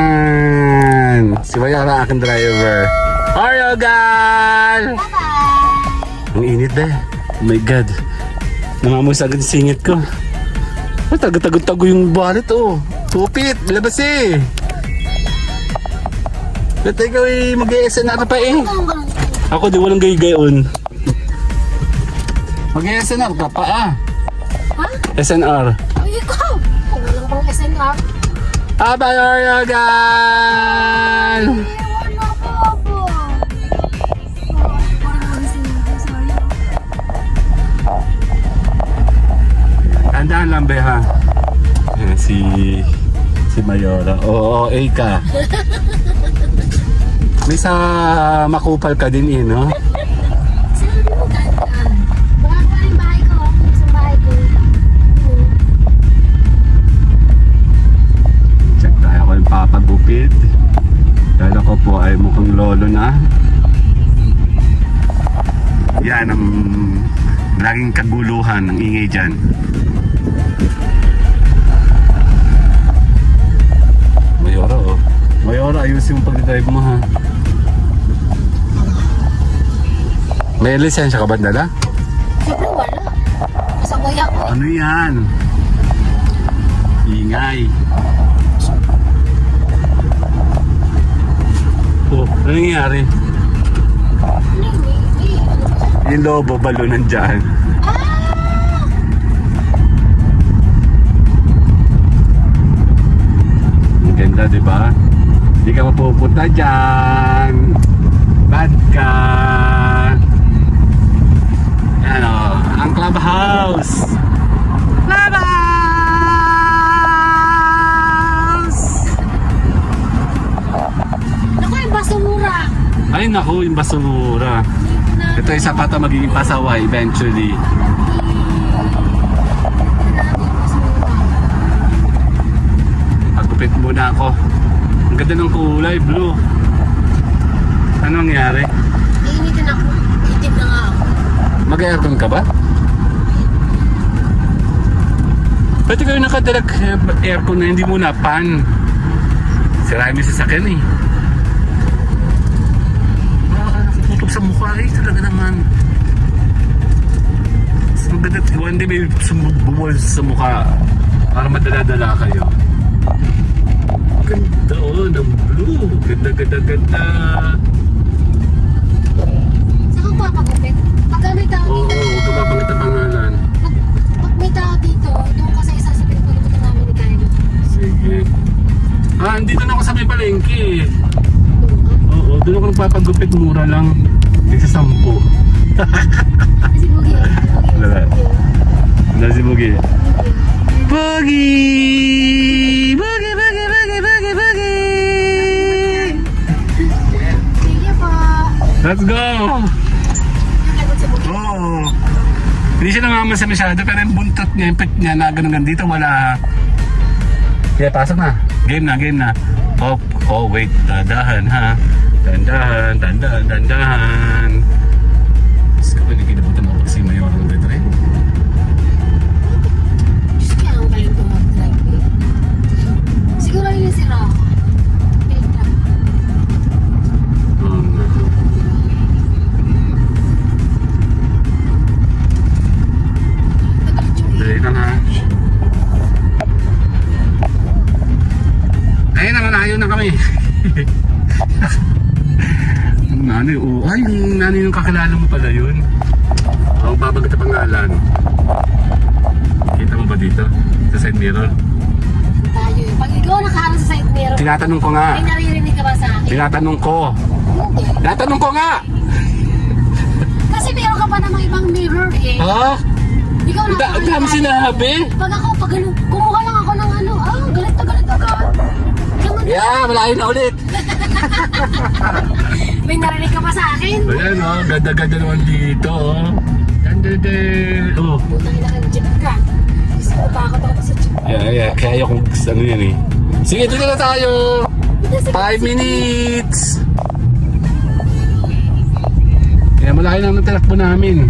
Yan. Si Mayora aking driver. Oryogan! Bye-bye! Ang init na. Oh my God. Namamus agad singit ko. Oh, tago-tago yung wallet oh. Tupit, labas eh. Ba't ikaw eh, mag-SNR pa eh. Ako di walang gay-gayon. Mag-SNR ka pa ah. Ha? SNR. Ay, ikaw! Walang pang SNR. Abay Oryogan! Wala pa po. Parang magising natin, sorry. Tandaan lang be ha. Ayan, si Mayora. Oo, ka. May sa makupal ka din eh, no? Sabi mo gandaan. Baka ko rin bahay ko. Isang bahay ko. Check tayo ko yung papagupit. Dahil ako po ay mukhang lolo na. Yan ang laging kaguluhan ng ingay dyan. Mayora oh. Mayora, ayusin mo pag-drive mo ha. May lisensya ka ba dala? Siyempre wala. Kasabay ako. Ano yan? Ingay. Oh, ano nangyayari? Yung lobo, balo nandyan. Ang ganda, di ba? Hindi ka mapupunta dyan. Bad ka. Yan o, ang clubhouse. Clubhouse! Naku, yung basura. Ay naku, yung basura. Ito isa pa ito magiging pasaway eventually. Pagupit muna ako. Ang ganda ng kulay, blue. Ano nangyari? Iinitin ako. Itim na nga ako. Mag-aircon ka ba? Pwede kayo nakadalag aircon na hindi muna pan. Sirahin mo yung sasakyan eh. Nakatutok sa mukha eh. Talaga naman. Maganda. One day may bumol sa mukha para madala-dala kayo. Ganda oh, ng blue. Ganda. Saan ko papagupit? Pag may tao Oo, dito. huwag ka mapangit ang pangalan. Pag may tao dito, doon kasi isasabihin ko dito namin ni Kyle. Sige. Ah, andito na ako sa may palengke. Oo, doon ako nagpapagupit, mura lang. Isa 10. Kasi bugi. Wala. Wala si Bugi. Bugi! Bugi! Sige po. Let's go! Nakagot si bugi. Oo. Hindi siya namamasa masyado, pero yung buntot niya, yung pet niya na ganun dito, wala. Kaya pasok na. Game na. Oh, wait. Dandahan ha. Dandahan. Gusto ko hindi kinabutan ako kasi may orang dito rin. Diyos kaya ang galing ko mag-drive eh. Siguro yun yung sira ako. Filtra. Dali na nga. Ayun naman, ayaw na kami. Ang nanay, ay yung nanay yung kakilala mo pala yun. Ang babagat na pangalan. Kita mo ba dito? Sa side mirror? Tayo eh. Pag ikaw nakaharap sa side mirror, Tinatanong ko nga. may naririnig ka ba sa akin? Tinatanong ko. Hindi. Tinatanong ko nga! Kasi meron ka pa namang ibang mirror eh. Ha? Ikaw na. Ang dami sinabi. Pag ako, pag ano, kumuha lang ako ng ano, galit na galit agad. Naman, Yeah, malayo na ulit. may narinig ka pa sa akin. Ayan o, ganda-ganda naman dito o. Ganda. Oh. Putang ina kang jeep ka. Gusto ko pa ako sa jeep. Yeah. Kaya ayaw kong ano yan eh. Sige, dito na tayo. 5 minutes. malaki na ang tinakbo namin.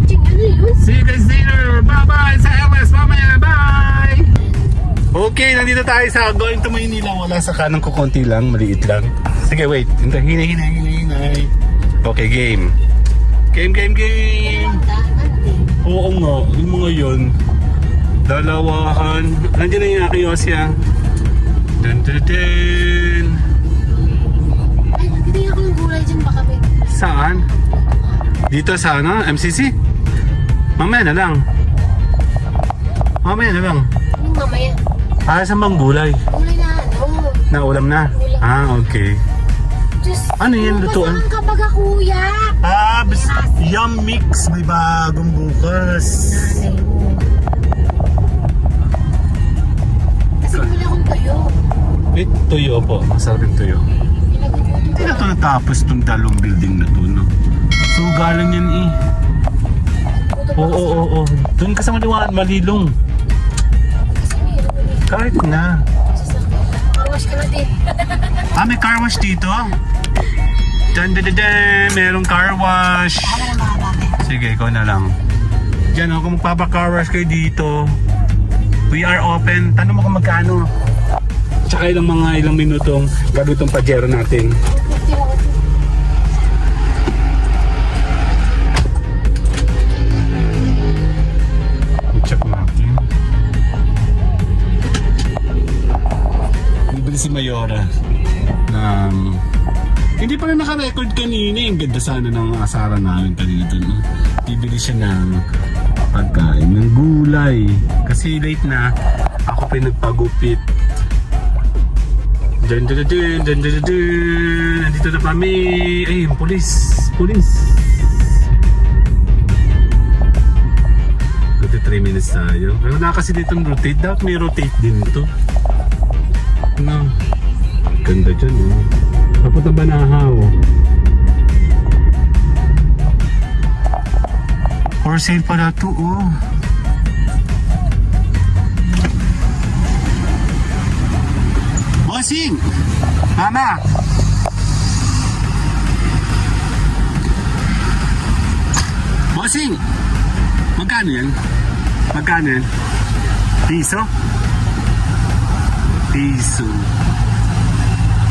Ano yun? See you guys later! Bye-bye sa LS! Mamaya! Bye! Okay, nandito tayo sa Going to Maynila. Wala sa kanang ko, konti lang, maliit lang. Sige, wait. Hinay. Okay, game. Game! Oo nga, yung mga yun. Dalawahan. Nandiyan na yung aking Yosya. Dun. Ay, nagtitingin ako ng gulay dyan baka may... Saan? Dito sa ano? MCC? Mamaya na lang. Anong mamaya? Saan bang gulay? Gulay na ano? Naulam na? Ulam. Okay. Diyos, Ano yan, lutuan? Saan ka baga kuya? Yum Mix. May bagong bukas. Nanay mo. Kasi bumili akong tuyo. Wait, tuyo po. Masarap yung tuyo. Pinagugutom Hindi na ito natapos itong dalawang building na to, no? So, galang yan eh. Oo. Doon ka sa malilong. Kasi meron ulit. Kahit na. Carwash ka na din. May car wash dito? Dun. Merong car wash. Sige, ikaw na lang. Diyan, kung magpapa-car wash kayo dito, we are open. Tanong mo kung magkano. Tsaka ilang minutong gagawin itong pajero natin. I-check natin. Bibili si Mayora ng... Hindi pa rin naka-record kanina. Ang ganda sana ng asaran namin kanina doon. No? Bibili siya ng pagkain ng gulay. Kasi late na. Ako pa yung nagpagupit. Dun. Nandito na kami. Ay, yung police. 3 minutes tayo. Pero na kasi dito rotate. Dapat may rotate din to. No. Ganda dyan, oh. Papunta Banahaw. For sale pala to, oh. Bossing! Mama! Bossing! Magkano yan? Piso?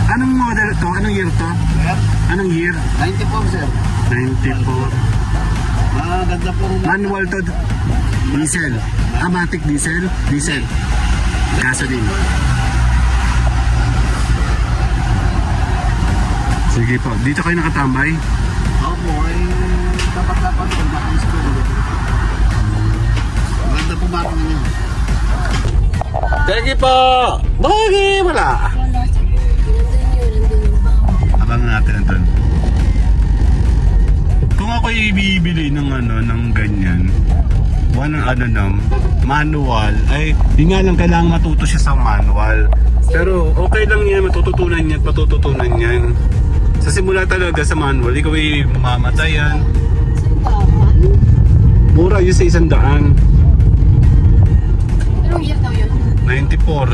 Anong model to? Anong year to? Anong year? 94 sir. 94. Ganda po rin. Manual to? Diesel? Amatic diesel? Diesel? Gasoline? Sige po. Dito kayo nakatambay? Opo, ay dapat po makalis ko ulit. Ganda po bakit niyo. Sige po! Bakit? Wala! Abangan natin ito. Kung ako ibibili ng ganyan, manual, ay di nga lang kailangan matuto siya sa manual. Pero okay lang yan, matututunan yan. Sa simula talaga sa manual, ikaw ay mamamatay yan. Mura yun sa 100. Anong year daw yun? 94.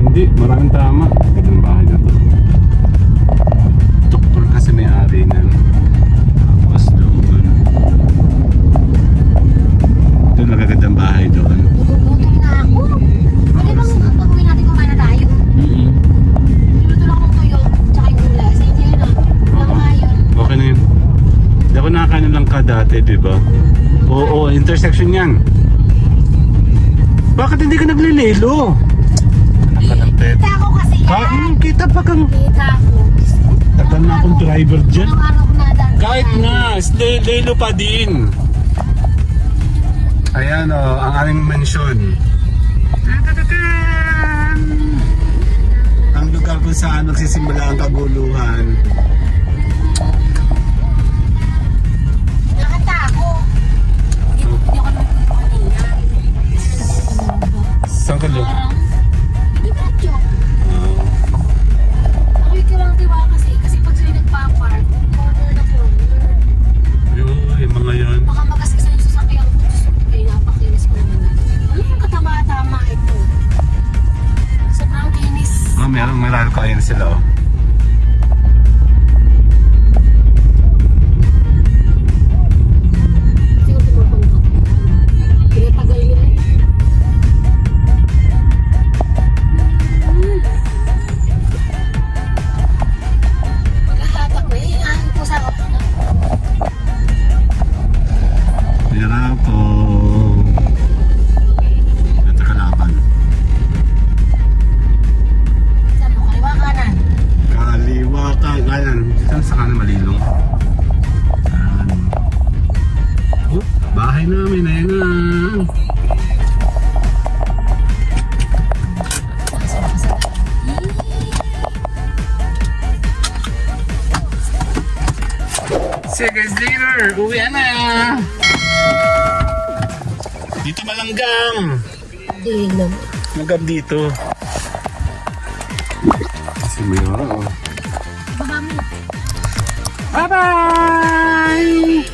Hindi, maraming tama. Gandang bahay na to. Doktor kasi may-ari na. Tapos doon. Ito nagagandang bahay doon. Nagugutom na ako. Pwede bang pag-uwi natin kumain na tayo? Niluto lang akong tuyo. Tsaka yung gulay. Sa inyo yun ah. Walang kayon. Okay na yun. Hindi ako nakakain lang ka dati, di ba? Oo, intersection yan. Bakit hindi ka naglililo? Anak ka ng pet. Kita ako kasi yan. Kita pa kang... Kita ako. Tagal na akong driver dyan. Anong araw ko nadaan? Kahit na, lilo pa din. Ayan o, ang aming mansyon. Ang lugar kung saan nagsisimula ang kaguluhan. Nakanta ako. Hindi ako nagpunta kanina. Saan ka lo? Hindi ba joke? Ako yung kirang diwa kasi pag sila nagpa-park, corner na corner. Yung mga yan. Baka magasgas yung sasakyan ko. Kaya napakinis ko naman. Ano yung katama-tama ito? Sobrang meron marami ko ayan sila oh. Siguro pumupunta. Pinatagal nila eh. Maghahatak ko eh. Ang pusa ko. Tira po. Ito kalaban. Saan mo? Kaliwa kanan. Kaliwa kanan. Dito sa kanan malilong. Yan. Oh, bahay namin. Ayan na. Seconds later, uwi na. Dito malanggam. Hindi naman. Malanggam dito. Si Mayora oh. Baba mo. Bye-bye!